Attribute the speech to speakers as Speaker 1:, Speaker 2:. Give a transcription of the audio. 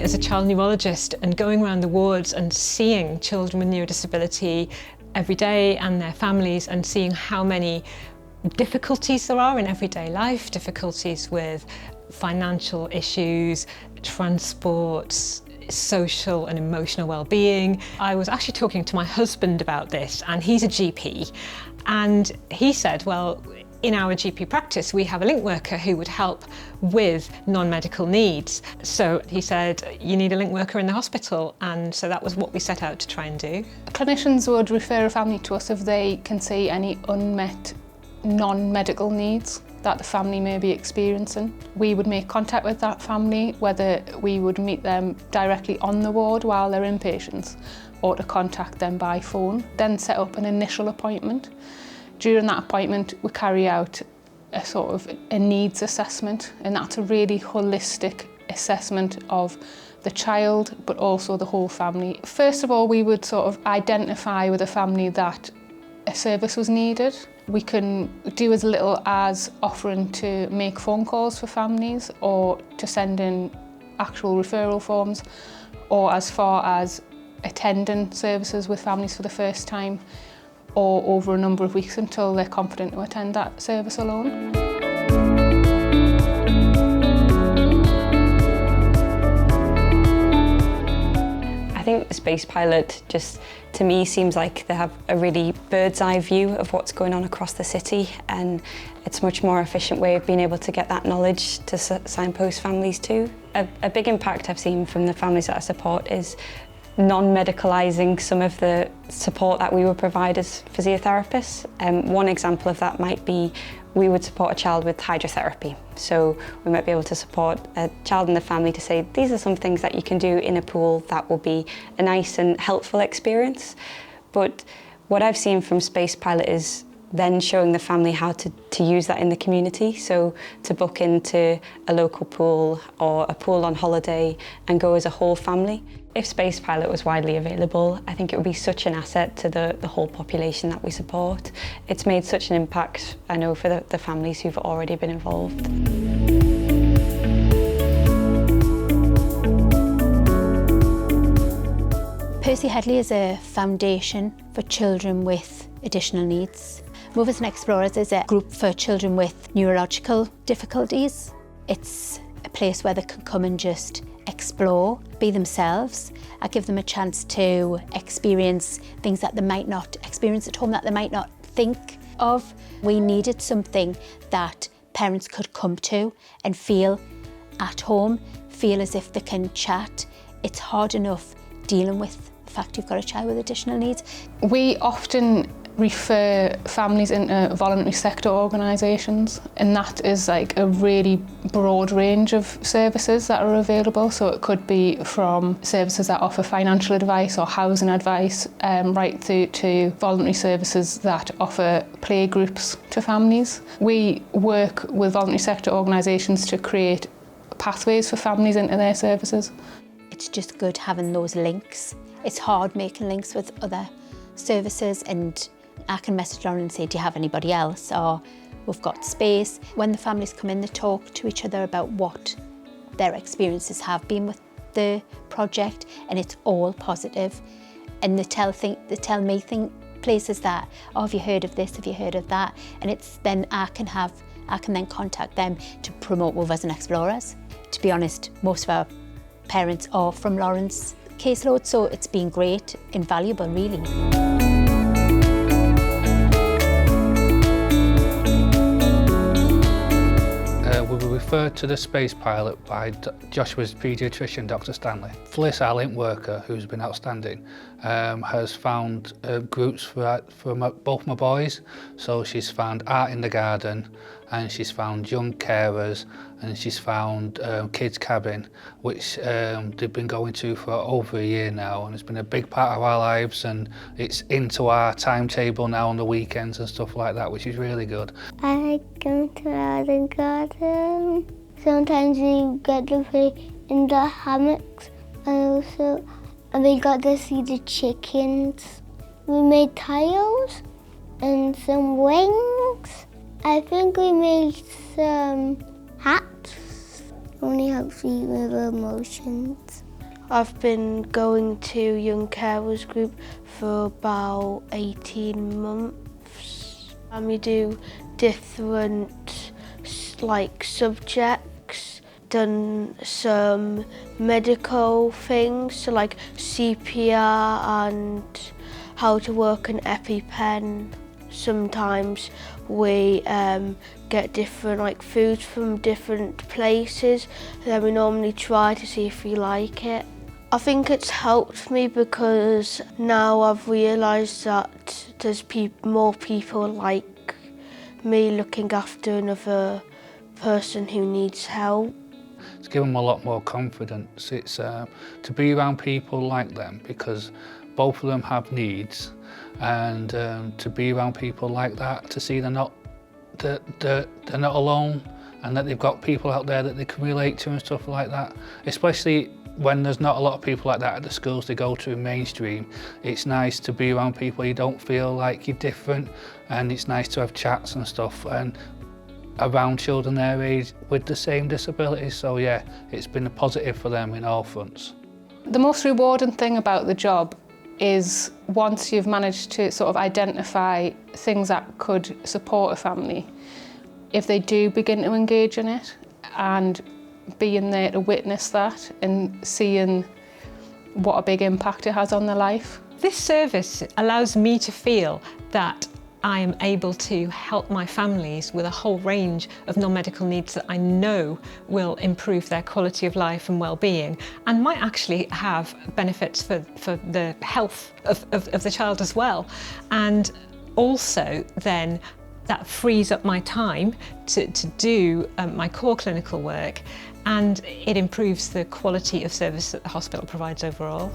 Speaker 1: as a child neurologist and going around the wards and seeing children with neurodisability every day and their families, and seeing how many difficulties there are in everyday life, difficulties with financial issues, transport, social and emotional well-being. I was actually talking to my husband about this, and he's a GP, and he said, well, in our GP practice, we have a link worker who would help with non-medical needs. So he said, you need a link worker in the hospital, and so that was what we set out to try and do.
Speaker 2: Clinicians would refer a family to us if they can see any unmet non-medical needs that the family may be experiencing. We would make contact with that family, whether we would meet them directly on the ward while they're inpatients or to contact them by phone, then set up an initial appointment. During that appointment, we carry out a sort of a needs assessment, and that's a really holistic assessment of the child, but also the whole family. First of all, we would sort of identify with the family that a service was needed. We can do as little as offering to make phone calls for families, or to send in actual referral forms, or as far as attending services with families for the first time, or over a number of weeks until they're confident to attend that service alone.
Speaker 3: I think the Space Pilot just, to me, seems like they have a really bird's eye view of what's going on across the city, and it's a much more efficient way of being able to get that knowledge to signpost families to. A big impact I've seen from the families that I support is non-medicalising some of the support that we would provide as physiotherapists. One example of that might be we would support a child with hydrotherapy. So we might be able to support a child and the family to say, these are some things that you can do in a pool that will be a nice and helpful experience. But what I've seen from Space Pilot is then showing the family how to use that in the community. So to book into a local pool or a pool on holiday and go as a whole family. If Space Pilot was widely available, I think it would be such an asset to the whole population that we support. It's made such an impact, I know, for the families who've already been involved.
Speaker 4: Percy Headley is a foundation for children with additional needs. Movers and Explorers is a group for children with neurological difficulties. It's a place where they can come and just explore, be themselves. I give them a chance to experience things that they might not experience at home, that they might not think of. We needed something that parents could come to and feel at home, feel as if they can chat. It's hard enough dealing with the fact you've got a child with additional needs.
Speaker 2: We often refer families into voluntary sector organisations, and that is like a really broad range of services that are available. So it could be from services that offer financial advice or housing advice, right through to voluntary services that offer play groups to families. We work with voluntary sector organisations to create pathways for families into their services.
Speaker 4: It's just good having those links. It's hard making links with other services, and I can message Lauren and say, do you have anybody else? Or we've got space. When the families come in, they talk to each other about what their experiences have been with the project, and it's all positive. And they tell me places that, oh, have you heard of this? Have you heard of that? And it's then I can then contact them to promote Movers and Explorers. To be honest, most of our parents are from Lauren's caseload, so it's been great, invaluable, really.
Speaker 5: We were referred to the Space Pilot by Joshua's paediatrician, Dr. Stanley. Fliss, our link worker, who's been outstanding, has found groups for both my boys. So she's found Art in the Garden, and she's found Young Carers, and she's found Kids Cabin, which they've been going to for over a year now, and it's been a big part of our lives, and it's into our timetable now on the weekends and stuff like that, which is really good.
Speaker 6: I like going to Art and Garden. Sometimes we get to play in the hammocks, and we got to see the chickens. We made tiles and some wings. I think we made some hats. Only helps me with emotions. I've been going to Young Carers Group for about 18 months. We do different subjects, done some medical things, so like CPR and how to work an EpiPen. Sometimes we get different foods from different places, and then we normally try to see if we like it. I think it's helped me because now I've realised that there's more people like me looking after another person who needs help.
Speaker 5: It's given them a lot more confidence. It's to be around people like them, because both of them have needs, and to be around people like that, to see they're not alone, and that they've got people out there that they can relate to and stuff like that. Especially when there's not a lot of people like that at the schools they go to in mainstream, it's nice to be around people you don't feel like you're different, and it's nice to have chats and stuff and around children their age with the same disabilities. So yeah, it's been a positive for them in all fronts.
Speaker 2: The most rewarding thing about the job is once you've managed to sort of identify things that could support a family, if they do begin to engage in it, and being there to witness that and seeing what a big impact it has on their life.
Speaker 1: This service allows me to feel that I am able to help my families with a whole range of non-medical needs that I know will improve their quality of life and well-being, and might actually have benefits for the health of the child as well. And also then that frees up my time to do my core clinical work, and it improves the quality of service that the hospital provides overall.